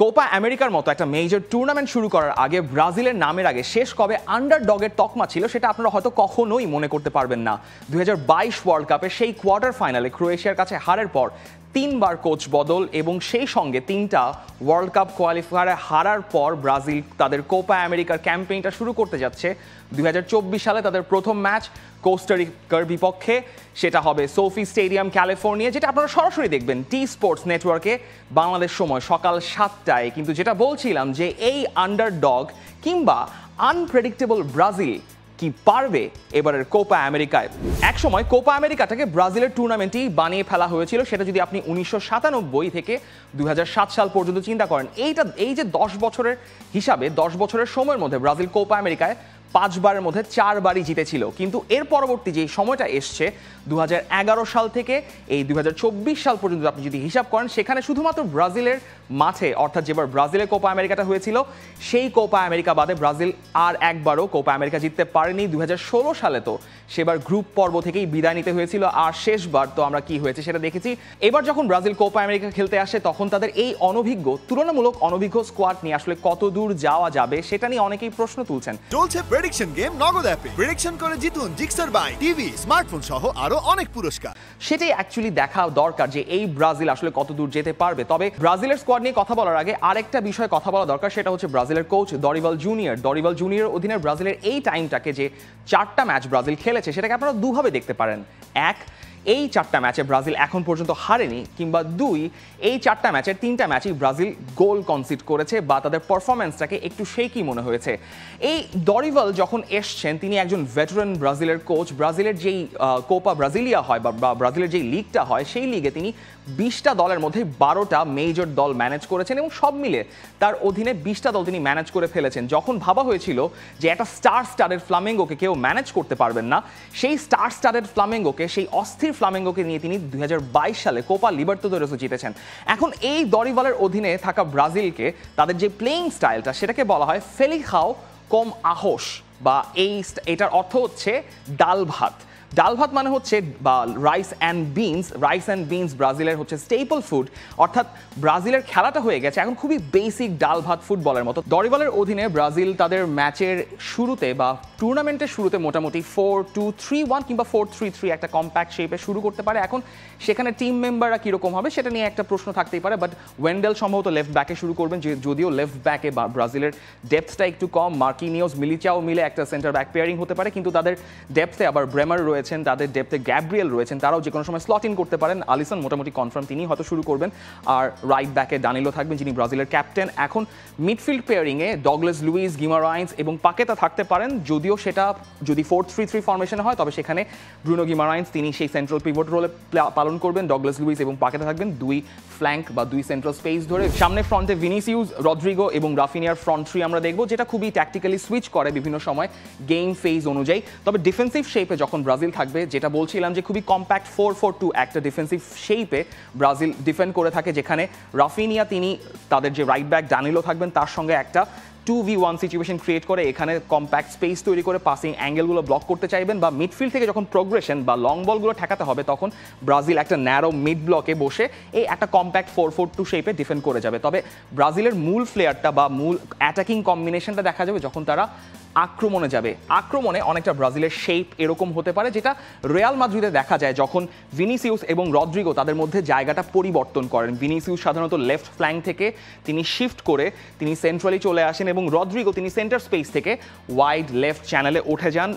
Copa আমেরিকার মতো একটা মেজর টুর্নামেন্ট শুরু করার আগে ব্রাজিলের নামের আগে শেষ কবে আন্ডারডগের তকমা ছিল সেটা আপনারা হয়তো কখনোই মনে করতে পারবেন না। 2022 ওয়ার্ল্ড কাপে সেই কোয়ার্টার ফাইনালে ক্রোয়েশিয়ার কাছে হারের পর 3বার কোচ বদল এবং সেই সঙ্গে 3টা ওয়ার্ল্ড কাপ কোয়ালিফায়ারে হারার পর ব্রাজিল তাদের কোপা আমেরিকার ক্যাম্পেইনটা শুরু করতে যাচ্ছে। 2024 সালে তাদের প্রথম ম্যাচ কোস্টারিকার বিপক্ষে, সেটা হবে সোফি স্টেডিয়াম ক্যালিফোর্নিয়া, যেটা আপনারা সরাসরি দেখবেন টি স্পোর্টস নেটওয়ার্কে বাংলাদেশ সময় সকাল 7টায়। কিন্তু যেটা বলছিলাম যে এই আন্ডারডগ কিংবা আনপ্রেডিক্টেবল ব্রাজিল কি পারবে এবারের কোপা আমেরিকায়। একসময় কোপা আমেরিকাটাকে ব্রাজিলের টুর্নামেন্টই বানিয়ে ফেলা হয়েছিল, সেটা যদি আপনি 1997 থেকে 2007 সাল পর্যন্ত চিন্তা করেন। এই যে 10 বছরের হিসাবে 10 বছরের সময়ের মধ্যে ব্রাজিল কোপা আমেরিকায় 5বারের মধ্যে 4বারই জিতেছিল। কিন্তু এর পরবর্তী যে সময়টা এসছে 2011 সাল থেকে এই 2024 সাল পর্যন্ত আপনি যদি হিসাব করেন, সেখানে শুধুমাত্র ব্রাজিলের মাঠে, অর্থাৎ যেবার ব্রাজিলের কোপা আমেরিকাটা হয়েছিল সেই কোপা আমেরিকা বাদে ব্রাজিল আর একবারও কোপা আমেরিকা জিততে পারেনি। 2016 সালে তো সেবার গ্রুপ পর্ব থেকেই বিদায় নিতে হয়েছিল, আর শেষবার তো আমরা কি হয়েছে সেটা দেখেছি। এবার যখন ব্রাজিল কোপা আমেরিকা খেলতে আসে তখন তাদের এই তুলনামূলক অনভিজ্ঞ স্কোয়াড নিয়ে আসলে কত দূর যাওয়া যাবে সেটা নিয়ে অনেকেই প্রশ্ন তুলছেন। চলছে প্রেডিকশন গেম নগদ অ্যাপে। প্রেডিকশন করে জিতুন জিক্সার বাই টিভি, স্মার্টফোন সহ আরো অনেক পুরস্কার। সেটাই অ্যাকচুয়ালি দেখা দরকার যে এই ব্রাজিল আসলে কত দূর যেতে পারবে। তবে ব্রাজিলের স্কোয়াড নিয়ে কথা বলার আগে আরেকটা বিষয় কথা বলা দরকার, সেটা হচ্ছে ব্রাজিলের কোচ দরিবাল জুনিয়র অধীনে ব্রাজিলের এই টাইমটাকে যে 4টা ম্যাচ ব্রাজিল খেলেছে সেটাকে আপনারা দুভাবে দেখতে পারেন। এক, এই 4টা ম্যাচে ব্রাজিল এখন পর্যন্ত হারেনি, কিংবা 2, এই 4টা ম্যাচের 3টা ম্যাচই ব্রাজিল গোল কনসিড করেছে বা তাদের পারফরমেন্সটাকে একটু শেকি মনে হয়েছে। এই দরিভাল যখন এসছেন তিনি একজন ভেটারান ব্রাজিলের কোচ। ব্রাজিলের যেই কোপা ব্রাজিলিয়া হয় বা ব্রাজিলের যেই লিগটা হয় সেই লিগে তিনি 20টা দলের মধ্যে 12টা মেজর দল ম্যানেজ করেছেন এবং সব মিলে তার অধীনে 20টা দল তিনি ম্যানেজ করে ফেলেছেন। যখন ভাবা হয়েছিল যে একটা স্টারের ফ্লামেঙ্গোকে কেউ ম্যানেজ করতে পারবেন না, সেই স্টারের ফ্লামেঙ্গোকে, সেই অস্থির ফ্লামেঙ্গোকে নিয়ে তিনি 2022 সালে কোপা লিবার্তাদোরেস জিতেছেন। এখন এই দরিভালের অধীনে থাকা ব্রাজিলকে তাদের যে প্লেইং স্টাইলটা সেটাকে বলা হয় ফেলিখাও কম আহোস, বা এটার অর্থ হচ্ছে ডাল ভাত মানে হচ্ছে বা রাইস অ্যান্ড বিনস ব্রাজিলের হচ্ছে স্টেপল ফুড। অর্থাৎ ব্রাজিলের খেলাটা হয়ে গেছে এখন খুবই বেসিক ডাল ভাত ফুটবলের মতো। দরিভালের অধীনে ব্রাজিল তাদের ম্যাচের শুরুতে বা টুর্নামেন্টের শুরুতে মোটামুটি 4-2-3-1 কিংবা 4-3-3 একটা কম্প্যাক্ট শেপে শুরু করতে পারে। এখন সেখানে টিম মেম্বাররা কীরকম হবে সেটা নিয়ে একটা প্রশ্ন থাকতেই পারে, বাট ওয়েন্ডেল সম্ভবত লেফট ব্যাকে শুরু করবেন, যদিও লেফট ব্যাকে ব্রাজিলের ডেপথটা একটু কম। মার্কিনিওস মিলিচাও মিলে একটা সেন্টার ব্যাক পেয়ারিং হতে পারে, কিন্তু তাদের ডেপথে আবার ব্রেমার রয়েছেন, তাদের ডেপথে গ্যাব্রিয়েল রয়েছেন, তারাও যে কোনো সময় স্লট ইন করতে পারেন। আলিসন মোটামুটি কনফার্ম, তিনি হয়তো শুরু করবেন। আর রাইট ব্যাকে দানিলো থাকবেন, যিনি ব্রাজিলের ক্যাপ্টেন। এখন মিডফিল্ড পেয়ারিংয়ে ডগলাস লুইস, গিমারাইন্স এবং পাকেতা থাকতে পারেন, যদিও সেটা যদি 4-3-3 ফরমেশনে হয় তবে সেখানে ব্রুনো গিমারাইন্স তিনি সেই সেন্ট্রাল পিভট রোলে পালন করবেন। ডগলাস লুইস এবং পাকেতা থাকবেন 2 ফ্ল্যাঙ্ক বা 2 সেন্ট্রাল স্পেস ধরে। সামনে ফ্রন্টে ভিনিসিউস, রদ্রিগো এবং রাফিনিয়ার ফ্রন্ট 3 আমরা দেখবো, যেটা খুবই ট্যাকটিক্যালি সুইচ করে বিভিন্ন সময় গেম ফেজ অনুযায়ী। তবে ডিফেন্সিভ শেপে যখন ব্রাজিল থাকবে, যেটা বলছিলাম যে খুবই কম্প্যাক্ট 4-4-2 একটা ডিফেন্সিভ শেপে ব্রাজিল ডিফেন্ড করে থাকে, যেখানে রাফিনিয়া তিনি তাদের যে রাইট ব্যাক দানিলো থাকবেন তার সঙ্গে একটা 2v1 সিচুয়েশন ক্রিয়েট করে এখানে কম্প্যাক্ট স্পেস তৈরি করে পাসিং অ্যাঙ্গেলগুলো ব্লক করতে চাইবেন, বা মিডফিল্ড থেকে যখন প্রোগ্রেশন বা লং বলগুলো ঠেকাতে হবে তখন ব্রাজিল একটা ন্যারো মিড ব্লকে বসে এই একটা কম্প্যাক্ট 4-4-2 শেপে ডিফেন্ড করে যাবে। তবে ব্রাজিলের মূল ফ্লেয়ারটা বা মূল অ্যাটাকিং কম্বিনেশনটা দেখা যাবে যখন তারা আক্রমণে যাবে। আক্রমণে অনেকটা ব্রাজিলের শেপ এরকম হতে পারে, যেটা রিয়াল মাদ্রিদে দেখা যায় যখন ভিনিসিউস এবং রদ্রিগো তাদের মধ্যে জায়গাটা পরিবর্তন করেন। ভিনিসিউস সাধারণত লেফট ফ্ল্যাঙ্ক থেকে তিনি শিফট করে তিনি সেন্ট্রালি চলে আসেন, এবং রদ্রিগো তিনি সেন্টার স্পেস থেকে ওয়াইড লেফট চ্যানেলে উঠে যান,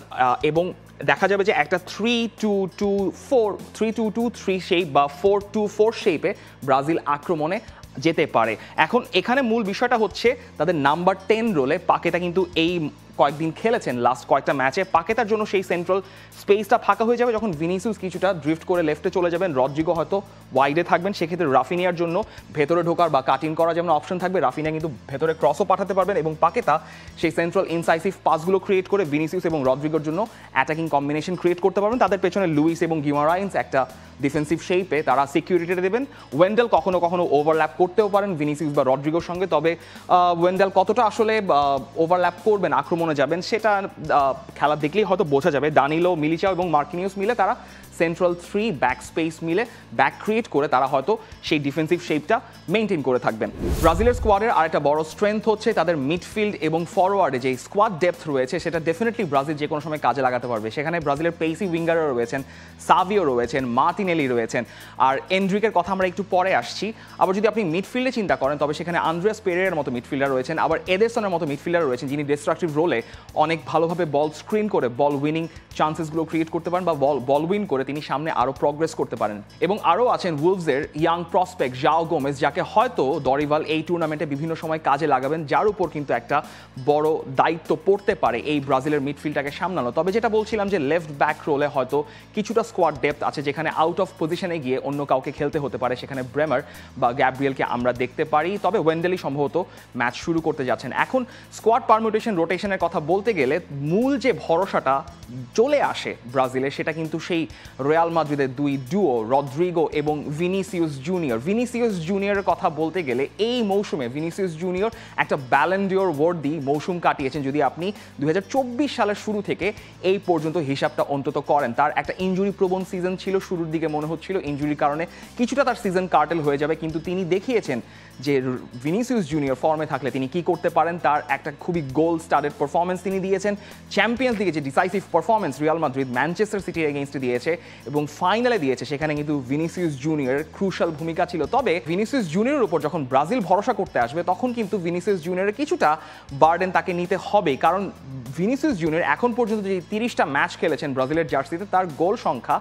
এবং দেখা যাবে যে একটা 3-2-2-3 শেপ বা 4-2-4 শেপে ব্রাজিল আক্রমণে যেতে পারে। এখন এখানে মূল বিষয়টা হচ্ছে তাদের নাম্বার 10 রোলে পাকেতা কিন্তু এই কয়েকদিন খেলেছেন, লাস্ট কয়েকটা ম্যাচে পাকেতার জন্য সেই সেন্ট্রাল স্পেসটা ফাঁকা হয়ে যাবে যখন ভিনিসিউস কিছুটা ড্রিফট করে লেফটে চলে যাবেন, রদ্রিগো হয়তো ওয়াইডে থাকবেন। সেক্ষেত্রে রাফিনিয়ার জন্য ভেতরে ঢোকার বা কাট ইন করার যেমন অপশন থাকবে, রাফিনিয়া কিন্তু ভেতরে ক্রসও পাঠাতে পারবেন, এবং পাকেতা সেই সেন্ট্রাল ইনসাইসিভ পাসগুলো ক্রিয়েট করে ভিনিসিউস এবং রদ্রিগোর জন্য অ্যাটাকিং কম্বিনেশন ক্রিয়েট করতে পারবেন। তাদের পেছনে লুইস এবং গিমারাইন্স একটা ডিফেন্সিভ শেপে তারা সিকিউরিটিটা দেবেন। ওয়েন্ডেল কখনো কখনো ওভারল্যাপ করতেও পারেন ভিনিসিউস বা রদ্রিগোর সঙ্গে, তবে ওয়েন্ডেল কতটা আসলে ওভারল্যাপ করবেন, আক্রমণে যাবেন, সেটা খেলা দেখলেই হয়তো বোঝা যাবে। দানিলো, মিলিচাও এবং মার্কিনিউস মিলে তারা সেন্ট্রাল 3 ব্যাক স্পেস মিলে ব্যাক ক্রিয়েট করে তারা হয়তো সেই ডিফেন্সিভ শেপটা মেনটেন করে থাকবেন। ব্রাজিলের স্কোয়াডের আরেকটা বড় স্ট্রেংথ হচ্ছে তাদের মিডফিল্ড এবং ফরওয়ার্ডে যে স্কোয়াড ডেপথ রয়েছে সেটা ডেফিনেটলি ব্রাজিল যে কোনো সময় কাজে লাগাতে পারবে। সেখানে ব্রাজিলের পেসি উইঙ্গারও রয়েছেন, সাভিও রয়েছেন, মার্টিনেলি রয়েছেন, আর এন্ড্রিকের কথা আমরা একটু পরে আসছি। আবার যদি আপনি মিডফিল্ডে চিন্তা করেন তবে সেখানে আন্দ্রেয়াস পেরেরার মতো মিডফিল্ডার রয়েছেন, আবার এডেরসনের মতো মিডফিল্ডার রয়েছেন যিনি ডিস্ট্রাকটিভ রোলে অনেক ভালোভাবে বল স্ক্রিন করে বল উইনিং চান্সেসগুলো ক্রিয়েট করতে পারেন বা বল উইন করে তিনি সামনে আরও প্রগ্রেস করতে পারেন। এবং আরও আছেন উলভসের ইয়াং প্রসপেক্ট জাও গোমেজ, যাকে হয়তো দরিভাল এই টুর্নামেন্টে বিভিন্ন সময় কাজে লাগাবেন, যার উপর কিন্তু একটা বড় দায়িত্ব পড়তে পারে এই ব্রাজিলের মিডফিল্ডটাকে সামলানো। তবে যেটা বলছিলাম যে লেফট ব্যাক রোলে হয়তো কিছুটা স্কোয়াড ডেপথ আছে যেখানে আউট অফ পজিশনে গিয়ে অন্য কাউকে খেলতে হতে পারে, সেখানে ব্রেমার বা গ্যাব্রিয়েলকে আমরা দেখতে পারি। তবে ওয়েন্ডেলি সম্ভবত ম্যাচ শুরু করতে যাচ্ছেন। এখন স্কোয়াড পারমিউটেশন রোটেশনের কথা বলতে গেলে মূল যে ভরসাটা চলে আসে ব্রাজিলে সেটা কিন্তু সেই রিয়াল মাদ্রিদের দুই ডুও রদ্রিগো এবং ভিনিসিয়াস জুনিয়র। ভিনিসিয়াস জুনিয়রের কথা বলতে গেলে এই মৌসুমে ভিনিসিয়াস জুনিয়র একটা ব্যালন ডিওর ওয়ার্দি মৌসুম কাটিয়েছেন যদি আপনি 2024 সালের শুরু থেকে এই পর্যন্ত হিসাবটা অন্তত করেন। তার একটা ইনজুরি প্রবণ সিজন ছিল, শুরুর দিকে মনে হচ্ছিল ইনজুরির কারণে কিছুটা তার সিজন কার্টেল হয়ে যাবে, কিন্তু তিনি দেখিয়েছেন যে ভিনিসিয়াস জুনিয়র ফর্মে থাকলে তিনি কি করতে পারেন। তার একটা খুবই গোল স্টার্টেড পারফরমেন্স তিনি দিয়েছেন। চ্যাম্পিয়ন্স লিগে যে decisive performance Real Madrid Manchester সিটির এগেইনস্টে দিয়েছে এবং ফাইনালে দিয়েছে, সেখানে কিন্তু ভিনিসিয়াস জুনিয়রের ক্রুশাল ভূমিকা ছিল। তবে ভিনিসিয়াস জুনিয়রের উপর যখন ব্রাজিল ভরসা করতে আসবে তখন কিন্তু ভিনিসিয়াস জুনিয়রের কিছুটা বার্ডেন তাকে নিতে হবে, কারণ ভিনিসিয়াস জুনিয়র এখন পর্যন্ত যে 30টা ম্যাচ খেলেছেন ব্রাজিলের জার্সিতে তার গোল সংখ্যা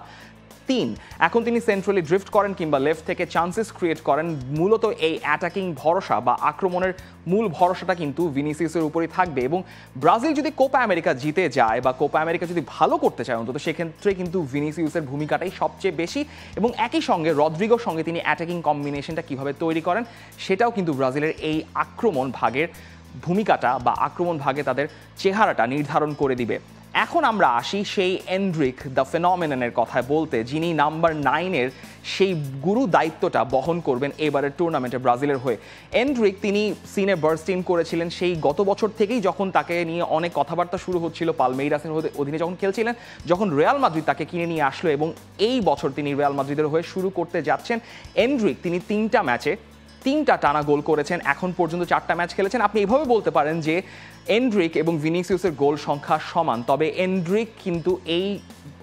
3। এখন তিনি সেন্ট্রালি ড্রিফট করেন কিংবা লেফট থেকে চান্সেস ক্রিয়েট করেন। মূলত এই অ্যাটাকিং ভরসা বা আক্রমণের মূল ভরসাটা কিন্তু ভিনিসিয়াসের উপরই থাকবে। এবং ব্রাজিল যদি কোপা আমেরিকা জিতে যায় বা কোপা আমেরিকা যদি ভালো করতে চায় অন্তত সেক্ষেত্রে কিন্তু ভিনিসিয়াসের ভূমিকাটাই সবচেয়ে বেশি। এবং একই সঙ্গে রদ্রিগোর সঙ্গে তিনি অ্যাটাকিং কম্বিনেশনটা কীভাবে তৈরি করেন সেটাও কিন্তু ব্রাজিলের এই আক্রমণ ভাগের ভূমিকাটা বা আক্রমণ ভাগে তাদের চেহারাটা নির্ধারণ করে দিবে। এখন আমরা আসি সেই এন্ড্রিক দ্য ফেনোমেননের কথায় বলতে, যিনি নাম্বার 9-এর সেই গুরু দায়িত্বটা বহন করবেন এবারের টুর্নামেন্টে ব্রাজিলের হয়ে। এন্ড্রিক তিনি সিনে বার্স্টিন করেছিলেন সেই গত বছর থেকেই, যখন তাকে নিয়ে অনেক কথাবার্তা শুরু হচ্ছিল, পালমেইরাসের অধীনে যখন খেলছিলেন, যখন রিয়াল মাদ্রিদ তাকে কিনে নিয়ে আসলো এবং এই বছর তিনি রিয়াল মাদ্রিদের হয়ে শুরু করতে যাচ্ছেন। এন্ড্রিক তিনি 3টা ম্যাচে 3টা টানা গোল করেছেন, এখন পর্যন্ত 4টা ম্যাচ খেলেছেন। আপনি এভাবে বলতে পারেন যে এন্ড্রিক এবং ভিনিসিয়াসের গোল সংখ্যা সমান। তবে এন্ড্রিক কিন্তু এই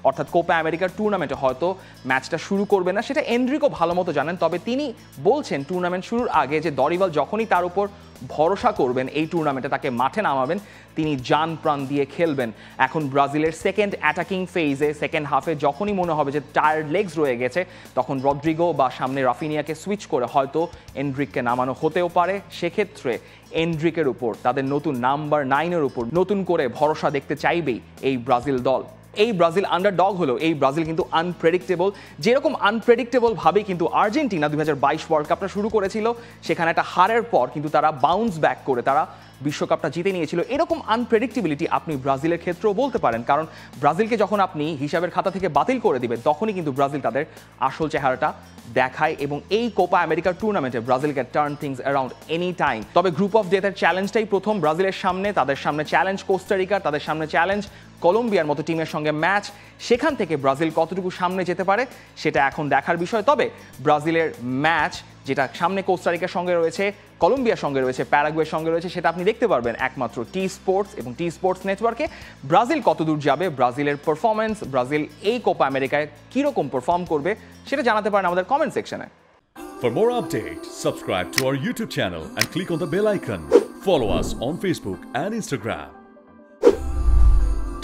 অর্থাৎ কোপা আমেরিকার টুর্নামেন্টে হয়তো ম্যাচটা শুরু করবে না, সেটা এন্ড্রিকও ভালো মতো জানেন। তবে তিনি বলছেন টুর্নামেন্ট শুরুর আগে যে দরিভাল যখনই তার উপর ভরসা করবেন এই টুর্নামেন্টে তাকে মাঠে নামাবেন, তিনি জান প্রাণ দিয়ে খেলবেন। এখন ব্রাজিলের সেকেন্ড অ্যাটাকিং ফেজে সেকেন্ড হাফে যখনই মনে হবে যে টায়ার্ড লেগস রয়ে গেছে তখন রদ্রিগো বা সামনে রাফিনিয়াকে সুইচ করে হয়তো এন্ড্রিককে নামানো হতেও পারে। সেক্ষেত্রে এন্ড্রিকের উপর তাদের নতুন নাম্বার 9-এর উপর নতুন করে ভরসা দেখতে চাইবেই এই ব্রাজিল দল। এই ব্রাজিল আন্ডারডগ হলো, এই ব্রাজিল কিন্তু আনপ্রেডিক্টেবল। যেরকম আনপ্রেডিক্টেবল ভাবেই কিন্তু আর্জেন্টিনা 2022 ওয়ার্ল্ড কাপটা শুরু করেছিল, সেখানে একটা হারের পর কিন্তু তারা বাউন্স ব্যাক করে তারা বিশ্বকাপটা জিতে নিয়েছিল। এরকম আনপ্রেডিক্টেবিলিটি আপনি ব্রাজিলের ক্ষেত্রেও বলতে পারেন, কারণ ব্রাজিলকে যখন আপনি হিসাবের খাতা থেকে বাতিল করে দিবেন তখনই কিন্তু ব্রাজিল তাদের আসল চেহারাটা দেখায় এবং এই কোপা আমেরিকার টুর্নামেন্টে Brazil can turn things around any time. তবে গ্রুপ অফ ডেথের চ্যালেঞ্জটাই প্রথম ব্রাজিলের সামনে, তাদের সামনে চ্যালেঞ্জ কোস্টারিকা, তাদের সামনে চ্যালেঞ্জ কলম্বিয়ার মতো টিমের সঙ্গে ম্যাচ। সেখান থেকে ব্রাজিল কতটুকু সামনে যেতে পারে সেটা এখন দেখার বিষয়। তবে ব্রাজিলের ম্যাচ যেটা সামনে কোস্টারিকার সঙ্গে রয়েছে, কলম্বিয়ার সঙ্গে রয়েছে, প্যারাগুয়ের সঙ্গে রয়েছে, সেটা আপনি দেখতে পারবেন একমাত্র টি স্পোর্টস এবং টি স্পোর্টস নেটওয়ার্কে। ব্রাজিল কতদূর যাবে, ব্রাজিলের পারফরমেন্স, ব্রাজিল এই কোপা আমেরিকায় কীরকম পারফর্ম করবে সেটা জানাতে পারেন আমাদের কমেন্ট সেকশনে। For more updates, subscribe to our YouTube channel and click on the bell icon. Follow us on Facebook and Instagram.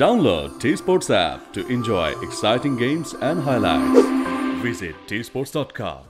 Download T-Sports app to enjoy exciting games and highlights. Visit tsports.com.